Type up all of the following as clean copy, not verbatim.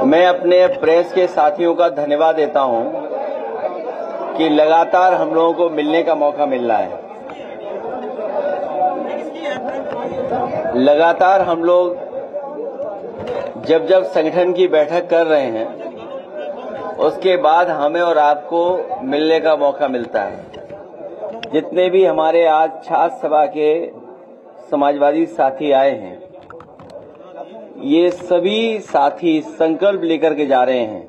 मैं अपने प्रेस के साथियों का धन्यवाद देता हूं कि लगातार हम लोगों को मिलने का मौका मिल रहा है। लगातार हम लोग जब जब संगठन की बैठक कर रहे हैं उसके बाद हमें और आपको मिलने का मौका मिलता है। जितने भी हमारे आज छात्र सभा के समाजवादी साथी आए हैं, ये सभी साथी संकल्प लेकर के जा रहे हैं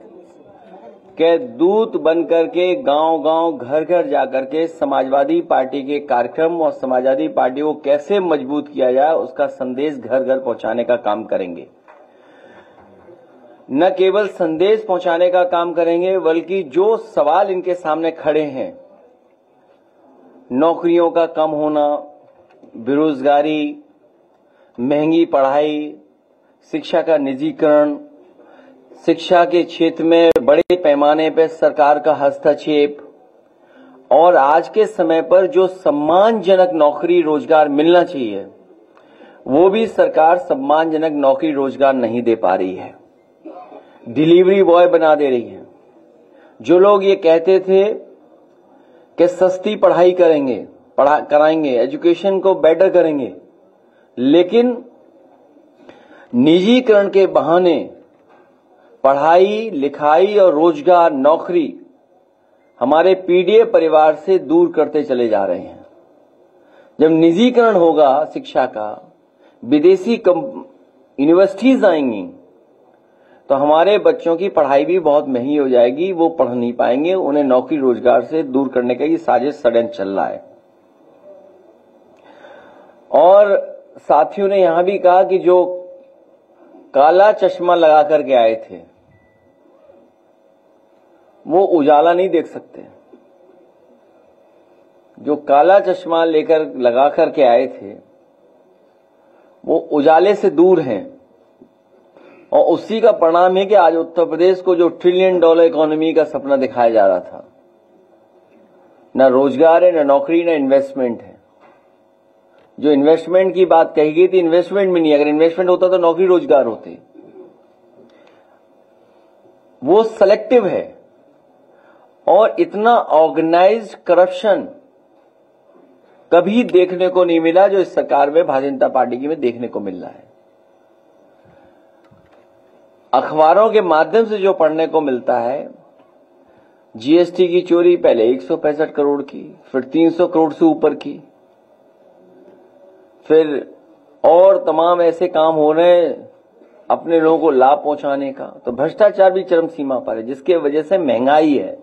कि दूत बनकर के गांव-गांव, घर-घर जाकर के समाजवादी पार्टी के कार्यक्रम और समाजवादी पार्टी को कैसे मजबूत किया जाए उसका संदेश घर-घर पहुंचाने का काम करेंगे। न केवल संदेश पहुंचाने का काम करेंगे बल्कि जो सवाल इनके सामने खड़े हैं, नौकरियों का कम होना, बेरोजगारी, महंगी पढ़ाई, शिक्षा का निजीकरण, शिक्षा के क्षेत्र में बड़े पैमाने पर सरकार का हस्तक्षेप और आज के समय पर जो सम्मानजनक नौकरी रोजगार मिलना चाहिए वो भी सरकार सम्मानजनक नौकरी रोजगार नहीं दे पा रही है। डिलीवरी बॉय बना दे रही है। जो लोग ये कहते थे कि सस्ती पढ़ाई कराएंगे, एजुकेशन को बेटर करेंगे, लेकिन निजीकरण के बहाने पढ़ाई लिखाई और रोजगार, नौकरी हमारे पीडीए परिवार से दूर करते चले जा रहे हैं। जब निजीकरण होगा शिक्षा का, विदेशी यूनिवर्सिटीज आएंगी तो हमारे बच्चों की पढ़ाई भी बहुत महंगी हो जाएगी, वो पढ़ नहीं पाएंगे, उन्हें नौकरी रोजगार से दूर करने का ये साजिश षड्यंत्र चल रहा है। और साथियों ने यहां भी कहा कि जो काला चश्मा लगा करके आए थे वो उजाला नहीं देख सकते। जो काला चश्मा लगा करके आए थे वो उजाले से दूर हैं और उसी का परिणाम है कि आज उत्तर प्रदेश को जो $1 ट्रिलियन इकोनॉमी का सपना दिखाया जा रहा था, न रोजगार है, न नौकरी, न इन्वेस्टमेंट है। जो इन्वेस्टमेंट की बात कही गई थी, इन्वेस्टमेंट में नहीं, अगर इन्वेस्टमेंट होता तो नौकरी रोजगार होते। वो सेलेक्टिव है और इतना ऑर्गेनाइज्ड करप्शन कभी देखने को नहीं मिला जो इस सरकार में भारतीय जनता पार्टी की में देखने को मिल रहा है। अखबारों के माध्यम से जो पढ़ने को मिलता है, जीएसटी की चोरी पहले 165 करोड़ की, फिर 300 करोड़ से ऊपर की, फिर और तमाम ऐसे काम हो रहे हैं अपने लोगों को लाभ पहुंचाने का। तो भ्रष्टाचार भी चरम सीमा पर है, जिसके वजह से महंगाई है।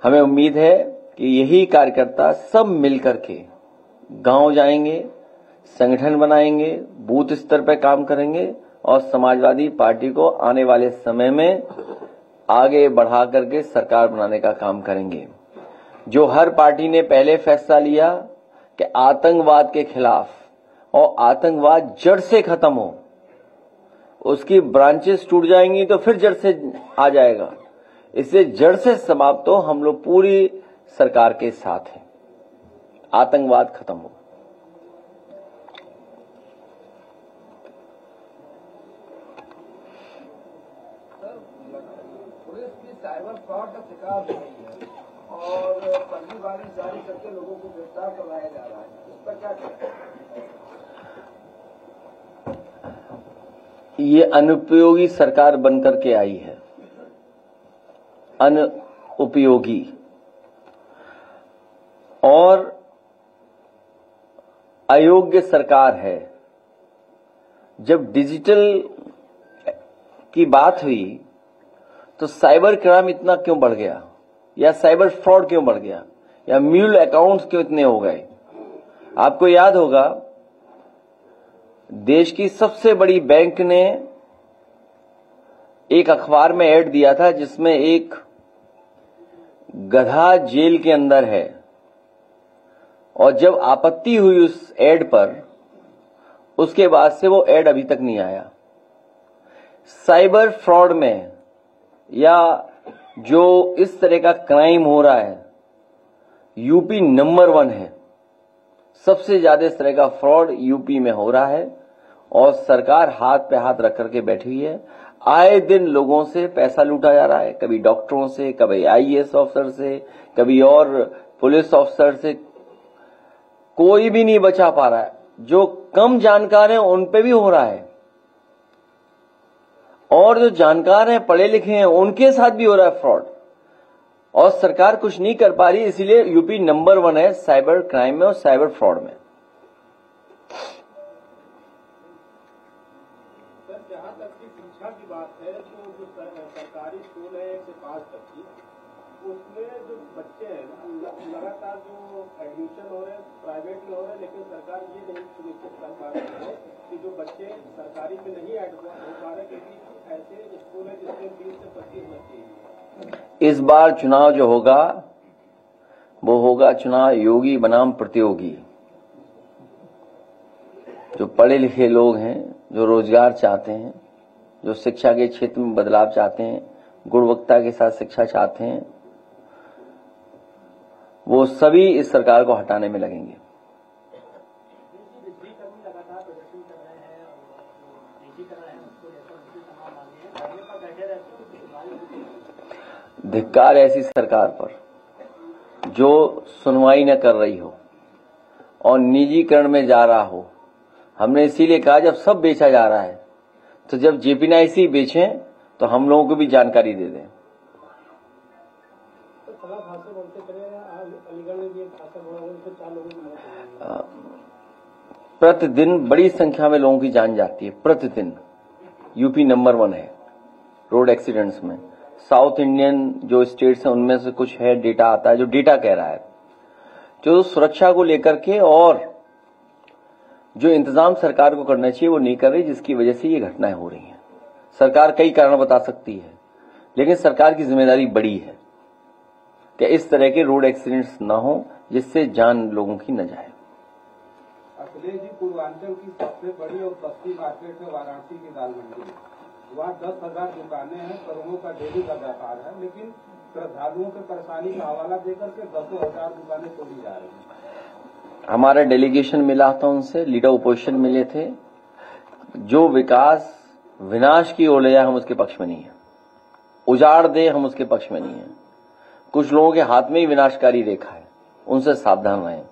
हमें उम्मीद है कि यही कार्यकर्ता सब मिलकर के गांव जाएंगे, संगठन बनाएंगे, बूथ स्तर पर काम करेंगे और समाजवादी पार्टी को आने वाले समय में आगे बढ़ा करके सरकार बनाने का काम करेंगे। जो हर पार्टी ने पहले फैसला लिया कि आतंकवाद के खिलाफ और आतंकवाद जड़ से खत्म हो, उसकी ब्रांचेस टूट जाएंगी तो फिर जड़ से आ जाएगा। इससे जड़ से समाप्त हो, हम लोग पूरी सरकार के साथ हैं, आतंकवाद खत्म हो। पुलिस की साइबर फ्रॉड का शिकार हो रही है और फर्जीवाड़े जारी करके लोगों को गिरफ्तार करवाया जा रहा है, इस पर क्या कहते हैं? ये अनुपयोगी सरकार बनकर के आई है, अनुपयोगी। और अयोग्य सरकार है। जब डिजिटल की बात हुई तो साइबर क्राइम इतना क्यों बढ़ गया, या साइबर फ्रॉड क्यों बढ़ गया, या म्यूल अकाउंट्स क्यों इतने हो गए? आपको याद होगा देश की सबसे बड़ी बैंक ने एक अखबार में ऐड दिया था जिसमें एक गधा जेल के अंदर है, और जब आपत्ति हुई उस ऐड पर, उसके बाद से वो ऐड अभी तक नहीं आया। साइबर फ्रॉड में या जो इस तरह का क्राइम हो रहा है, यूपी नंबर 1 है। सबसे ज्यादा इस तरह का फ्रॉड यूपी में हो रहा है और सरकार हाथ पे हाथ रख करके बैठी हुई है। आए दिन लोगों से पैसा लूटा जा रहा है, कभी डॉक्टरों से, कभी आईएएस ऑफिसर से, कभी और पुलिस ऑफिसर से, कोई भी नहीं बचा पा रहा है। जो कम जानकार हैं उन पे भी हो रहा है और जो जानकार हैं, पढ़े लिखे हैं, उनके साथ भी हो रहा है फ्रॉड और सरकार कुछ नहीं कर पा रही। इसीलिए यूपी नंबर 1 है साइबर क्राइम में और साइबर फ्रॉड में। जहाँ तक की शिक्षा की बात है तो जो सरकारी स्कूल है 1 से 5 तक की, उसमें जो बच्चे हैं लगातार जो एडमिशन हो रहे हैं प्राइवेट में हो रहे हैं, लेकिन सरकार ये नहीं सुनिश्चित कर पा रही है कि जो बच्चे सरकारी में नहीं एडमिशन हो पा रहे क्योंकि ऐसे स्कूल है जिसमें 20 से 25 बच्चे। इस बार चुनाव जो होगा वो होगा चुनाव योगी बनाम प्रतियोगी। जो पढ़े लिखे लोग हैं, जो रोजगार चाहते हैं, जो शिक्षा के क्षेत्र में बदलाव चाहते हैं, गुणवत्ता के साथ शिक्षा चाहते हैं, वो सभी इस सरकार को हटाने में लगेंगे। धिक्कार ऐसी सरकार पर जो सुनवाई न कर रही हो और निजीकरण में जा रहा हो। हमने इसीलिए कहा जब सब बेचा जा रहा है तो जब जेपीएनआईसी बेचें तो हम लोगों को भी जानकारी दे दें। प्रतिदिन बड़ी संख्या में लोगों की जान जाती है। प्रतिदिन यूपी नंबर 1 है रोड एक्सीडेंट्स में। साउथ इंडियन जो स्टेट्स हैं उनमें से कुछ है, डेटा आता है जो डेटा कह रहा है। जो सुरक्षा को लेकर के और जो इंतजाम सरकार को करना चाहिए वो नहीं कर रही, जिसकी वजह से ये घटनाएं हो रही हैं। सरकार कई कारण बता सकती है, लेकिन सरकार की जिम्मेदारी बड़ी है कि इस तरह के रोड एक्सीडेंट्स न हो जिससे जान लोगों की न जाए। अखिलेश जी, पूर्वांचल की सबसे बड़ी और सस्ती मार्केट है वाराणसी की दाल मंडी। वहाँ 10,000 दुकानें हैं, करोड़ों का डेली का व्यापार है, लेकिन श्रद्धालुओं की परेशानी का हवाला देकर के 10,000 दुकानें खोली जा रही हैं। हमारा डेलीगेशन मिला था उनसे, लीडर ओपोजिशन मिले थे। जो विकास विनाश की ओर ले जाए हम उसके पक्ष में नहीं है, उजाड़ दे हम उसके पक्ष में नहीं है। कुछ लोगों के हाथ में ही विनाशकारी रेखा है, उनसे सावधान रहें।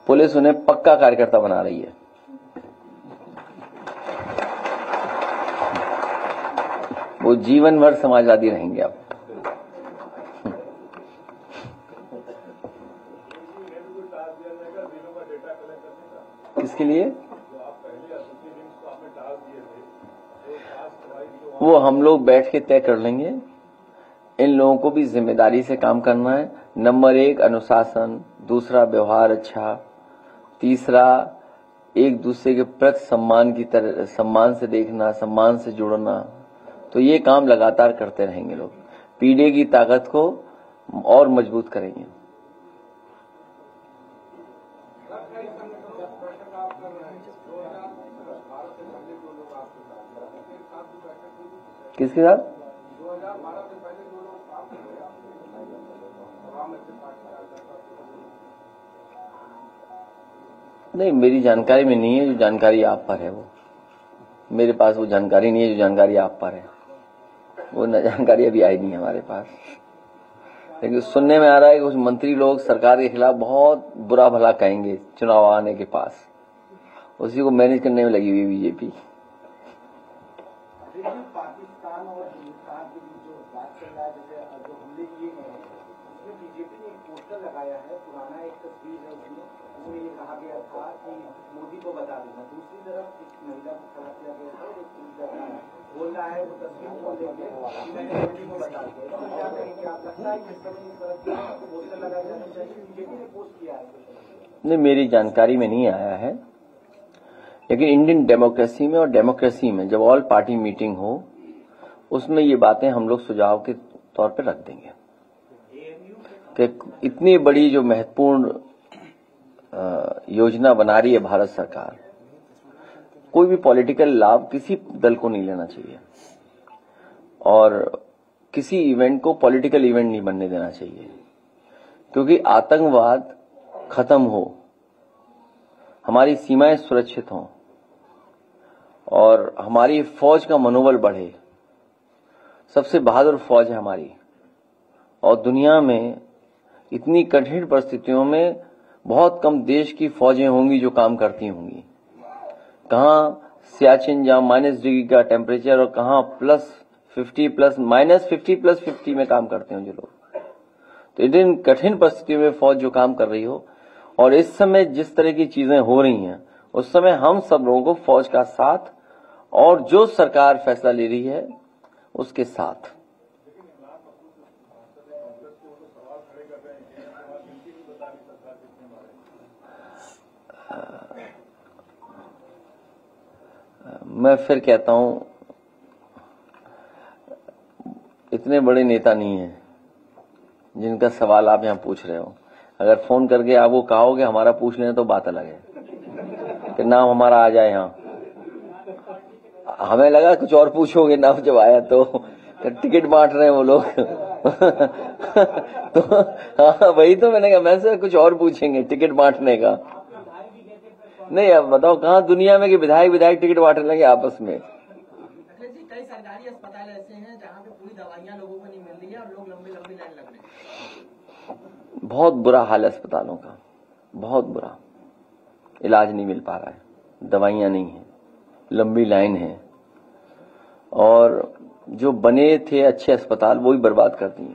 पुलिस उन्हें पक्का कार्यकर्ता बना रही है। वो जीवन भर समाजवादी रहेंगे। अब किसके लिए? वो हम लोग बैठ के तय कर लेंगे। इन लोगों को भी जिम्मेदारी से काम करना है। नंबर 1 अनुशासन, दूसरा व्यवहार अच्छा, तीसरा एक दूसरे के प्रति सम्मान की तरह, सम्मान से देखना, सम्मान से जुड़ना। तो ये काम लगातार करते रहेंगे लोग। पीडीए की ताकत को और मजबूत करेंगे। किसके साथ? नहीं, मेरी जानकारी में नहीं है। जो जानकारी आप पर है वो मेरे पास वो जानकारी नहीं है। जो जानकारी आप पर है वो जानकारी अभी आई नहीं है हमारे पास। लेकिन सुनने में आ रहा है कि कुछ मंत्री लोग सरकार के खिलाफ बहुत बुरा भला कहेंगे चुनाव आने के पास। उसी को मैनेज करने में लगी हुई बीजेपी। पाकिस्तान और हिंदुस्तान के बीच जो बात चल रहा है, जैसे जो हमले किए गए हैं, उसमें बीजेपी ने एक पोस्टर लगाया है, पुराना एक तस्वीर है, उसमें ये कहा गया था कि मोदी को बता देना। दूसरी तरफ एक महिला को खड़ा किया गया था, एक पुलिस बोल रहा है वो तस्वीर को लेकर मोदी को बता दिया। तो क्या कहेंगे आप? लगता है कि इस समय इस तरह पोस्टर लगाया जाना चाहिए? बीजेपी ने पोस्ट किया है। नहीं, मेरी जानकारी में नहीं आया है। लेकिन इंडियन डेमोक्रेसी में और डेमोक्रेसी में जब ऑल पार्टी मीटिंग हो उसमें ये बातें हम लोग सुझाव के तौर पे रख देंगे कि इतनी बड़ी जो महत्वपूर्ण योजना बना रही है भारत सरकार, कोई भी पॉलिटिकल लाभ किसी दल को नहीं लेना चाहिए और किसी इवेंट को पॉलिटिकल इवेंट नहीं बनने देना चाहिए, क्योंकि आतंकवाद खत्म हो, हमारी सीमाएं सुरक्षित हों और हमारी फौज का मनोबल बढ़े। सबसे बहादुर फौज है हमारी और दुनिया में इतनी कठिन परिस्थितियों में बहुत कम देश की फौजें होंगी जो काम करती होंगी। कहां सियाचिन जहां -डिग्री का टेम्परेचर और कहां -50 में काम करते हैं जो लोग। तो इन कठिन परिस्थितियों में फौज जो काम कर रही हो और इस समय जिस तरह की चीजें हो रही हैं उस समय हम सब लोगों को फौज का साथ और जो सरकार फैसला ले रही है उसके साथ। मैं फिर कहता हूं, इतने बड़े नेता नहीं है जिनका सवाल आप यहां पूछ रहे हो। अगर फोन करके आपको कहोगे हमारा पूछ लेना तो बात अलग है कि नाम हमारा आ जाए यहां। हमें लगा कुछ और पूछोगे, नाम जब आया तो टिकट बांट रहे हैं वो लोग तो हाँ वही तो मैंने कहा, मैं से कुछ और पूछेंगे टिकट बांटने का। नहीं, अब बताओ कहाँ दुनिया में कि विधायक टिकट बांटने लगे आपस में। कई सरकारी अस्पताल ऐसे हैं जहाँ पे पूरी दवाइयाँ लोगों को नहीं मिल रही है और लोग लंबी लंबी लाइन लग रहे हैं। बहुत बुरा हाल है अस्पतालों का, बहुत बुरा। इलाज नहीं मिल पा रहा है, दवाइयाँ नहीं है, लंबी लाइन है और जो बने थे अच्छे अस्पताल वो भी बर्बाद कर दिए,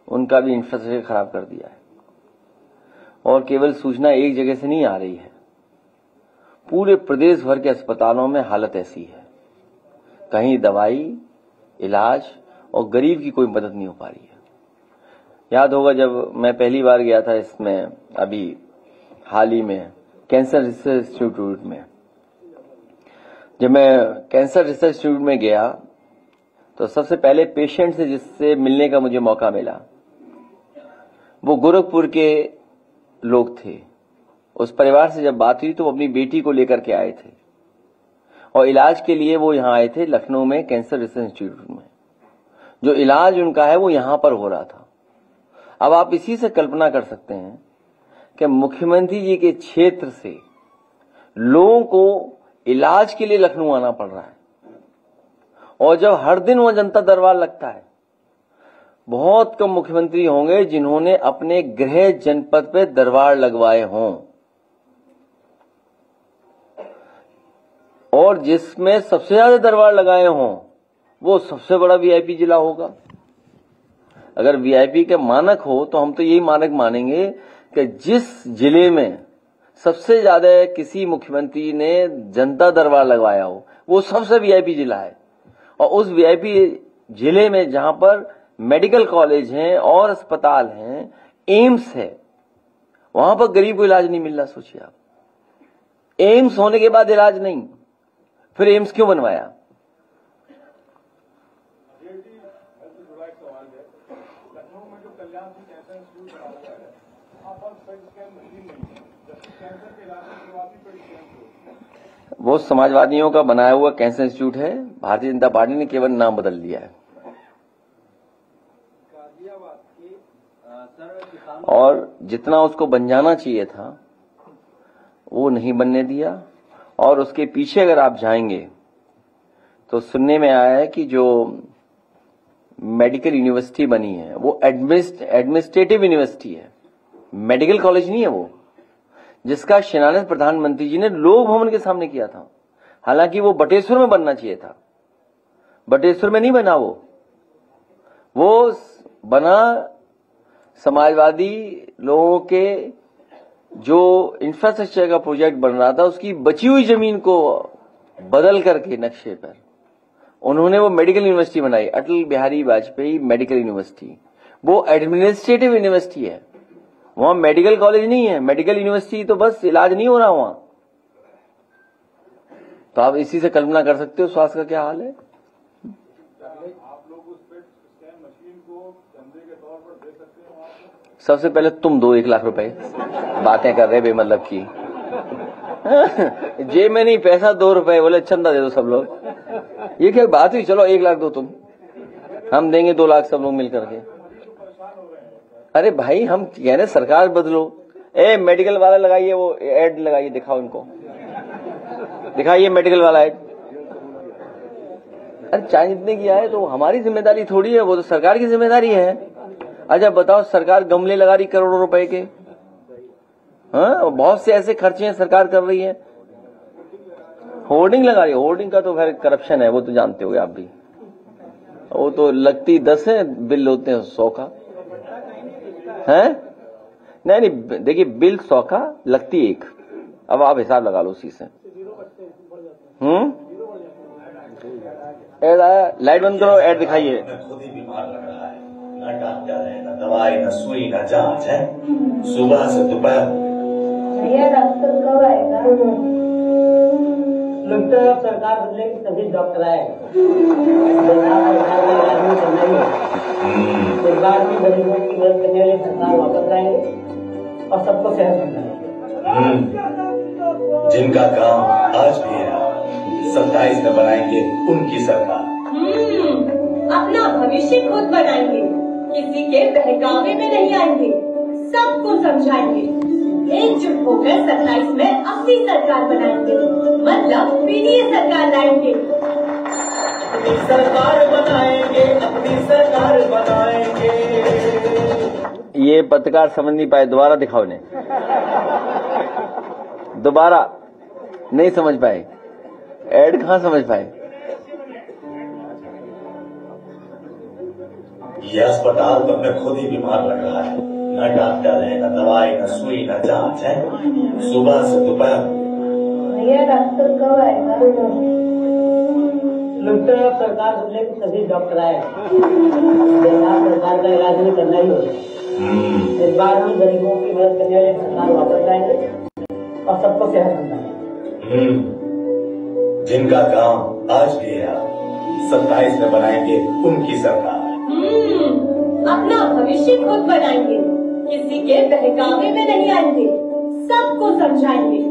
उनका भी इंफ्रास्ट्रक्चर खराब कर दिया है। और केवल सूचना एक जगह से नहीं आ रही है, पूरे प्रदेश भर के अस्पतालों में हालत ऐसी है, कहीं दवाई, इलाज और गरीब की कोई मदद नहीं हो पा रही है। याद होगा जब मैं पहली बार गया था इसमें, अभी हाल ही में कैंसर रिसर्च इंस्टीट्यूट में, जब मैं कैंसर रिसर्च इंस्टीट्यूट में गया तो सबसे पहले पेशेंट से जिससे मिलने का मुझे मौका मिला वो गोरखपुर के लोग थे। उस परिवार से जब बात हुई तो वो अपनी बेटी को लेकर के आए थे और इलाज के लिए वो यहां आए थे लखनऊ में कैंसर रिसर्च इंस्टीट्यूट में। जो इलाज उनका है वो यहां पर हो रहा था। अब आप इसी से कल्पना कर सकते हैं कि मुख्यमंत्री जी के क्षेत्र से लोगों को इलाज के लिए लखनऊ आना पड़ रहा है और जब हर दिन वहां जनता दरबार लगता है, बहुत कम मुख्यमंत्री होंगे जिन्होंने अपने गृह जनपद पे दरबार लगवाए हों और जिसमें सबसे ज्यादा दरबार लगाए हों वो सबसे बड़ा वीआईपी जिला होगा। अगर वीआईपी के मानक हो तो हम तो यही मानक मानेंगे कि जिस जिले में सबसे ज्यादा किसी मुख्यमंत्री ने जनता दरबार लगवाया हो वो सबसे वीआईपी जिला है। और उस वीआईपी जिले में जहां पर मेडिकल कॉलेज हैं और अस्पताल हैं, एम्स है, वहां पर गरीब को इलाज नहीं मिल रहा। सोचिए आप, एम्स होने के बाद इलाज नहीं, फिर एम्स क्यों बनवाया? वो समाजवादियों का बनाया हुआ कैंसर इंस्टीट्यूट है, भारतीय जनता पार्टी ने केवल नाम बदल दिया है। और जितना उसको बन जाना चाहिए था वो नहीं बनने दिया। और उसके पीछे अगर आप जाएंगे तो सुनने में आया है कि जो मेडिकल यूनिवर्सिटी बनी है वो एडमिनिस्ट्रेटिव यूनिवर्सिटी है, मेडिकल कॉलेज नहीं है वो, जिसका शिलान्यास प्रधानमंत्री जी ने लोक भवन के सामने किया था। हालांकि वो बटेश्वर में बनना चाहिए था, बटेश्वर में नहीं बना, वो बना समाजवादी लोगों के जो इंफ्रास्ट्रक्चर का प्रोजेक्ट बन रहा था उसकी बची हुई जमीन को बदल करके नक्शे पर उन्होंने वो मेडिकल यूनिवर्सिटी बनाई, अटल बिहारी वाजपेयी मेडिकल यूनिवर्सिटी। वो एडमिनिस्ट्रेटिव यूनिवर्सिटी है, वहां मेडिकल कॉलेज नहीं है। मेडिकल यूनिवर्सिटी तो बस इलाज नहीं हो रहा वहां, तो आप इसी से कल्पना कर सकते हो स्वास्थ्य का क्या हाल है। आप लोग उस पे स्कैन मशीन को धंधे के तौर पर दे सकते हो आप? सबसे पहले तुम दो 1 लाख रुपए, बातें कर रहे बेमतलब की। जेब में नहीं पैसा, 2 रुपए बोले चंदा दे दो सब लोग, ये क्या बात हुई। चलो 1 लाख दो तुम, हम देंगे 2 लाख सब लोग मिल करके। अरे भाई हम कह रहे सरकार बदलो। मेडिकल वाला लगाइए, वो एड लगाइए, दिखाओ इनको, दिखाइए मेडिकल वाला एड। अरे चाहे जितने किया है तो हमारी जिम्मेदारी थोड़ी है, वो तो सरकार की जिम्मेदारी है। अच्छा बताओ, सरकार गमले लगा रही करोड़ों रुपए के, हाँ बहुत से ऐसे खर्चे सरकार कर रही है। होर्डिंग लगा रही है, होर्डिंग का तो खैर करप्शन है, वो तो जानते हो आप भी। वो तो लगती 10 है, बिल होते हैं 100 का है। नहीं देखिए, बिल 100 का लगती 1। अब आप हिसाब लगा लो उसी से। एड आया, लाइट बंद करो, एड दिखाइए। खुद ही बीमार लग रहा है, न डॉक्टर है, न दवाई, न सुई, न जांच है। सुबह से दोपहर। भैया डॉक्टर कब आएगा? लगता है सरकार बदलेगी तभी डॉक्टर आएगा। इस बार भी गरीबों की मदद करने वाली सरकार वापस आएगी और सबको सेहत मिलेगी। जिनका काम आज भी है, 27 में बनाएंगे उनकी सरकार। अपना भविष्य खुद बनाएंगे, किसी के बहकावे में नहीं आएंगे, सबको समझाएंगे। एकजुट होकर 27 में अपनी सरकार बनाएंगे, मतलब पीडीए सरकार लाएंगे। अपनी सरकार बनाएंगे, अपनी सरकार बनाएंगे। ये पत्रकार समझ नहीं पाए, दोबारा दिखाओ इन्हें, दोबारा नहीं समझ पाए, एड कहाँ समझ पाए। ये अस्पताल तो हमें खुद ही बीमार लग रहा है, न डॉक्टर है, न दवाई, न सुई, न जांच है। सुबह से दोपहर। भैया डॉक्टर कब आएगा? लगता है सरकार बदलेगी तभी डॉक्टर आएगा। सरकार का इलाज नहीं करना ही होगा। इस बार हम गरीबों की मदद करने वाली सरकार वापस आएंगे और सबको सेहत मिलेगी। जिनका काम आज भी है, 27 में बनाएंगे उनकी सरकार। अपना भविष्य खुद बनाएंगे, किसी के बहकावे में नहीं आएंगे, सबको समझाएंगे।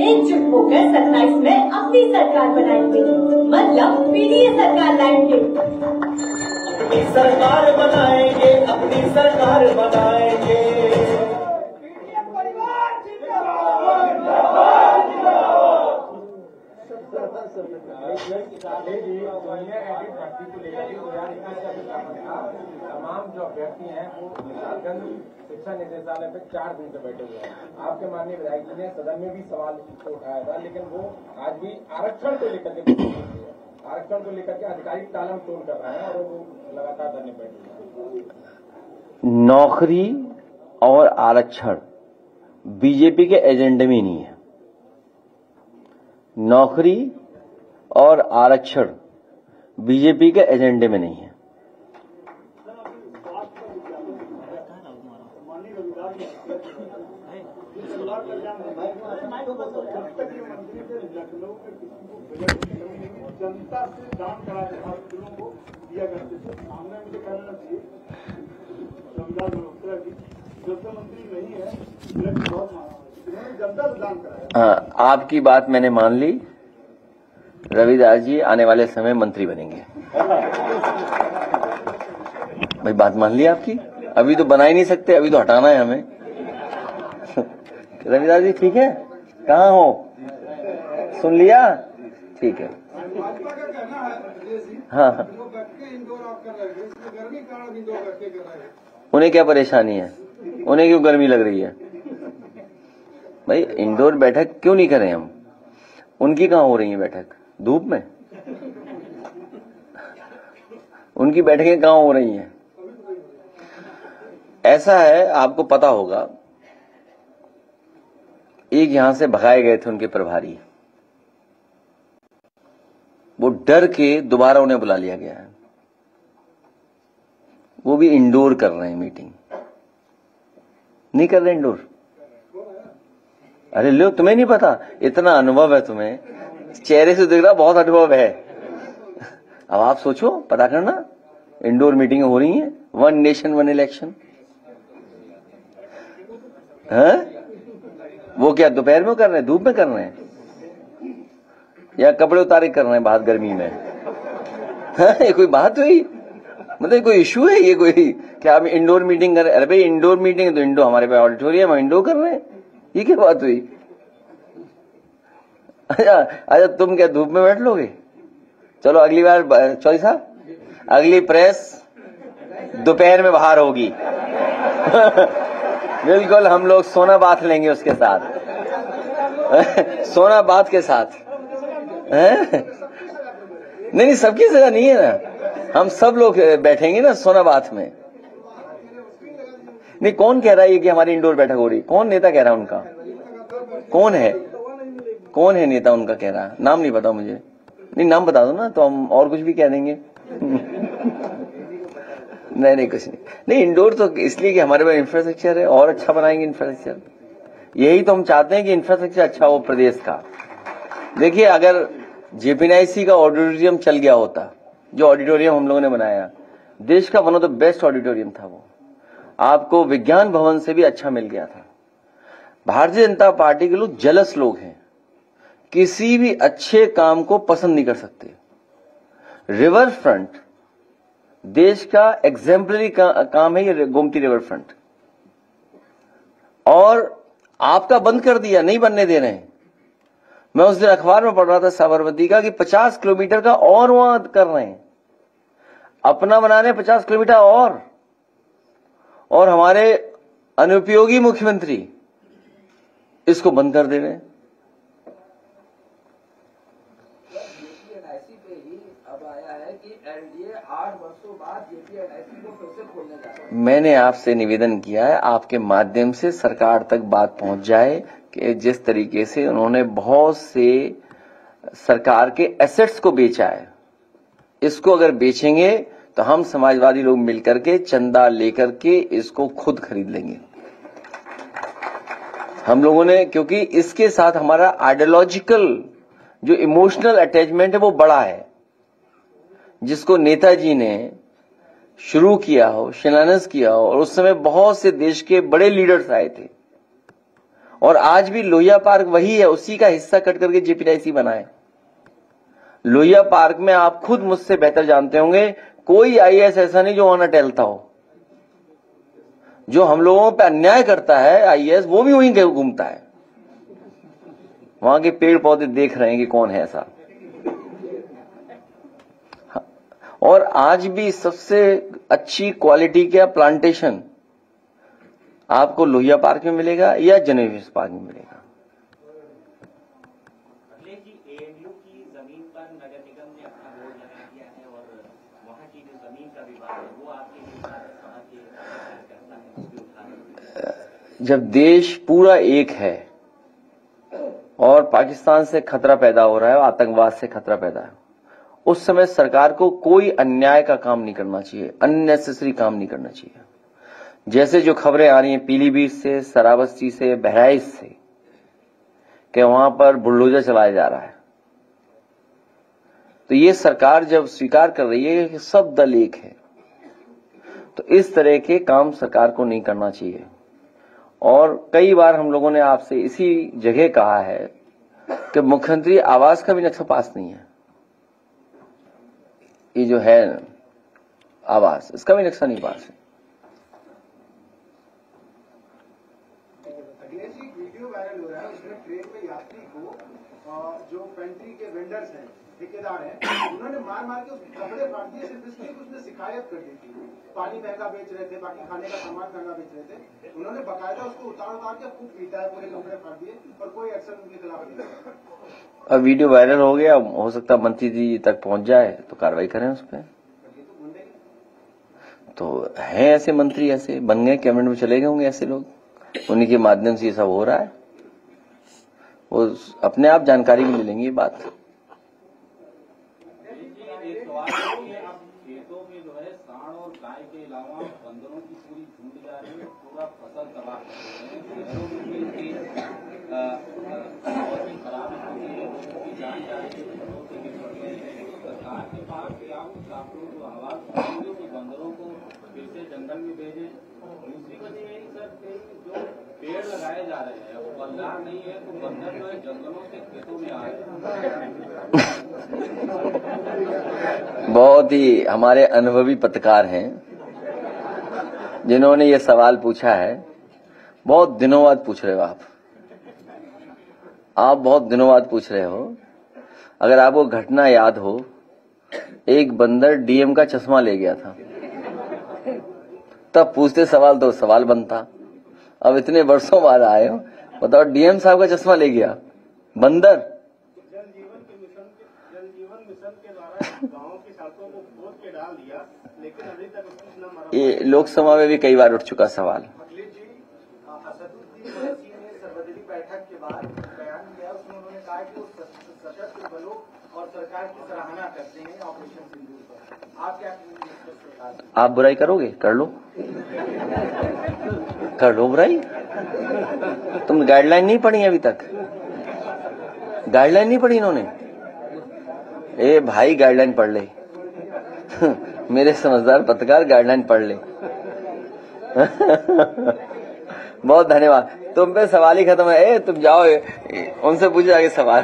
एकजुट होकर 27 में अपनी सरकार बनाएंगे, मतलब पीडीए सरकार लाएंगे। अपनी सरकार बनाएंगे, अपनी सरकार बनाएंगे। तमाम जो अभ्यर्थी हैं वो झारखंड शिक्षा निदेशालय पे 4 दिन से बैठे हुए हैं। आपके माननीय विधायक जी ने सदन में भी सवाल उठाया था, लेकिन वो आज भी आरक्षण को लेकर के आधिकारिक तालम तोड़ कर रहे हैं और वो लगातार धरने बैठे। नौकरी और आरक्षण बीजेपी के एजेंडे में नहीं है। नौकरी और आरक्षण बीजेपी के एजेंडे में नहीं है। जनता से जान करा के हॉस्पिटलों को दिया करते थे। सामने मुझे कहना चाहिए संविधान व्यवस्था की जब मंत्री नहीं है, बहुत माना, जनता से जान कराया। आपकी बात मैंने मान ली, रविदास जी आने वाले समय मंत्री बनेंगे। भाई बात मान ली आपकी, अभी तो बना ही नहीं सकते, अभी तो हटाना है हमें। रविदास जी ठीक है, कहाँ हो, सुन लिया, ठीक है। हाँ हाँ, उन्हें क्या परेशानी है, उन्हें क्यों गर्मी लग रही है। भाई इंडोर बैठक क्यों नहीं करें हम, उनकी कहाँ हो रही है बैठक, धूप में। उनकी बैठकें कहाँ हो रही हैं। ऐसा है, आपको पता होगा, एक यहां से भगाए गए थे उनके प्रभारी, वो डर के दोबारा उन्हें बुला लिया गया है। वो भी इंडोर कर रहे हैं मीटिंग, नहीं कर रहे इंडोर। अरे लो, तुम्हें नहीं पता, इतना अनुभव है तुम्हें, चेहरे से दिख रहा बहुत अनुभव है। अब आप सोचो, पता करना, इंडोर मीटिंग हो रही हैं, 1 नेशन 1 इलेक्शन। वो क्या दोपहर में कर रहे हैं, धूप में कर रहे हैं, या कपड़े उतारे कर रहे हैं बाहर गर्मी में? ये कोई बात हुई? मतलब कोई इशू है ये? कोई क्या हम इंडोर मीटिंग कर रहे हैं? अरे भाई इंडोर मीटिंग है तो इंडोर, हमारे पास ऑडिटोरियम है, इंडोर कर रहे हैं, ये क्या बात हुई? अच्छा तुम क्या धूप में बैठ लोगे? चलो अगली बार चौधरी साहब, अगली प्रेस दोपहर में बाहर होगी। बिल्कुल, हम लोग सोना बात लेंगे उसके साथ। सोना बात के साथ नहीं, सबकी सजा नहीं है ना, हम सब लोग बैठेंगे ना सोना बात में। नहीं, कौन कह रहा है कि हमारी इंडोर बैठक हो रही? कौन नेता कह रहा है उनका? कौन है नेता उनका कह रहा है? नाम नहीं पता मुझे। नहीं, नाम बता दो ना, तो हम और कुछ भी कह देंगे। नहीं कुछ नहीं, इंडोर तो इसलिए कि हमारे पास इंफ्रास्ट्रक्चर है, और अच्छा बनाएंगे इंफ्रास्ट्रक्चर। यही तो हम चाहते हैं कि इंफ्रास्ट्रक्चर अच्छा हो प्रदेश का। देखिए, अगर जेपीएनआईसी का ऑडिटोरियम चल गया होता, जो ऑडिटोरियम हम लोगों ने बनाया, देश का one of the best auditorium था वो, आपको विज्ञान भवन से भी अच्छा मिल गया था। भारतीय जनता पार्टी के लोग जलस लोग हैं, किसी भी अच्छे काम को पसंद नहीं कर सकते। रिवर फ्रंट देश का एग्जेम्पलरी काम है ये गोमती रिवर फ्रंट, और आपका बंद कर दिया, नहीं बनने दे रहे हैं। मैं उस दिन अखबार में पढ़ रहा था साबरमती का कि 50 किलोमीटर का और वहां कर रहे हैं, अपना बना रहे 50 किलोमीटर और हमारे अनुपयोगी मुख्यमंत्री इसको बंद कर दे रहे हैं। मैंने आपसे निवेदन किया है, आपके माध्यम से सरकार तक बात पहुंच जाए कि जिस तरीके से उन्होंने बहुत से सरकार के एसेट्स को बेचा है, इसको अगर बेचेंगे तो हम समाजवादी लोग मिलकर के चंदा लेकर के इसको खुद खरीद लेंगे हम लोगों ने, क्योंकि इसके साथ हमारा आइडियोलॉजिकल जो इमोशनल अटैचमेंट है वो बड़ा है। जिसको नेताजी ने शुरू किया हो, शिलान्यास किया हो, और उस समय बहुत से देश के बड़े लीडर्स आए थे, और आज भी लोहिया पार्क वही है, उसी का हिस्सा कट करके जेपीआईसी बना है। लोहिया पार्क में आप खुद मुझसे बेहतर जानते होंगे, कोई आईएएस ऐसा नहीं जो वहां न टहलता हो। जो हम लोगों पे अन्याय करता है आईएएस, वो भी वहीं घूमता है। वहां के पेड़ पौधे देख रहे हैं कि कौन है ऐसा। और आज भी सबसे अच्छी क्वालिटी का प्लांटेशन आपको लोहिया पार्क में मिलेगा या जनरल पार्क में मिलेगा। एएमयू की जमीन पर नगर निगम ने अपना बोर्ड लगा दिया है, और वहां की जो जमीन का विवाद है वो आपके करता है। जब देश पूरा एक है और पाकिस्तान से खतरा पैदा हो रहा है, आतंकवाद से खतरा पैदा है, उस समय सरकार को कोई अन्याय का काम नहीं करना चाहिए, अननेसेसरी काम नहीं करना चाहिए। जैसे जो खबरें आ रही हैं पीलीभीत से, श्रावस्ती से, बहराइच से, कि वहां पर बुलडोजर चलाया जा रहा है, तो ये सरकार जब स्वीकार कर रही है कि सब दल एक है, तो इस तरह के काम सरकार को नहीं करना चाहिए। और कई बार हम लोगों ने आपसे इसी जगह कहा है कि मुख्यमंत्री आवास का भी नक्शा पास नहीं है। ये जो है आवास, इसका भी नक्शा नहीं पास है। वीडियो वायरल हो रहा है, उसमें ट्रेन में यात्री को जो पेंट्री के वेंडर्स हैं, ठेकेदार हैं, उन्होंने मार मार के उसके कपड़े फाड़ दिए, सिर्फ इसलिए कि उसने शिकायत कर दी थी। पानी महंगा बेच रहे थे, बाकी खाने का सामान महंगा बेच रहे थे, उन्होंने बकायदा उसको उतार के खूब पीटा है, पूरे कपड़े फाड़ दिए, और कोई एक्शन उनके खिलाफ नहीं है। अब वीडियो वायरल हो गया, हो सकता है मंत्री जी तक पहुंच जाए तो कार्रवाई करें उस पर। तो हैं ऐसे मंत्री, ऐसे बन गए, कैबिनेट में चले गए होंगे ऐसे लोग, उन्हीं के माध्यम से ये सब हो रहा है। वो अपने आप जानकारी में ले लेंगे ये बात। खेतों में जो है सांड और गाय के अलावा बंदरों की पूरी झुंड जा रही है, पूरा फसल तबाह कर रहे हैं। जान जा रही है, घरों से निकल रहे हैं, सरकार के पास क्या कुछ आप लोग आवाज उठाएंगे कि बंदरों को फिर से जंगल में भेजे? दूसरी वजह यही सर कि जो पेड़ लगाए जा रहे हैं, वो बंदार नहीं है, तो बंदर जो है जंगलों से खेतों में आ रहे हैं। बहुत ही हमारे अनुभवी पत्रकार हैं जिन्होंने ये सवाल पूछा है। बहुत दिनों बाद पूछ रहे हो आप बहुत दिनों बाद पूछ रहे हो। अगर आपको घटना याद हो, एक बंदर डीएम का चश्मा ले गया था, तब पूछते सवाल तो सवाल बनता। अब इतने वर्षों बाद आए हो, बताओ डीएम साहब का चश्मा ले गया बंदर। जल जीवन मिशन के द्वारा गाँव की सड़कों को खोद के डाल दिया, लेकिन अभी तक उसकी न मरम्मत। ये लोकसभा में भी कई बार उठ चुका सवाल। अखिलेश जी, असदुद्दीन ओवैसी ने सर्वदलीय बैठक के बाद बयान दिया, उसमें उन्होंने कहा कि वो सशस्त्र बलों और सरकार की सराहना करते हैं ऑपरेशन सिंदूर पर। आप क्या कहेंगे सरकार? आप बुराई करोगे? कर लो बुराई। तुम गाइडलाइन नहीं पढ़ी अभी तक? गाइडलाइन नहीं पढ़ी इन्होंने? ए भाई गाइडलाइन पढ़ ले। मेरे समझदार पत्रकार गाइडलाइन पढ़ ले। बहुत धन्यवाद। तुम पे सवाल ही खत्म है। तुम जाओ उनसे पूछो आगे सवाल।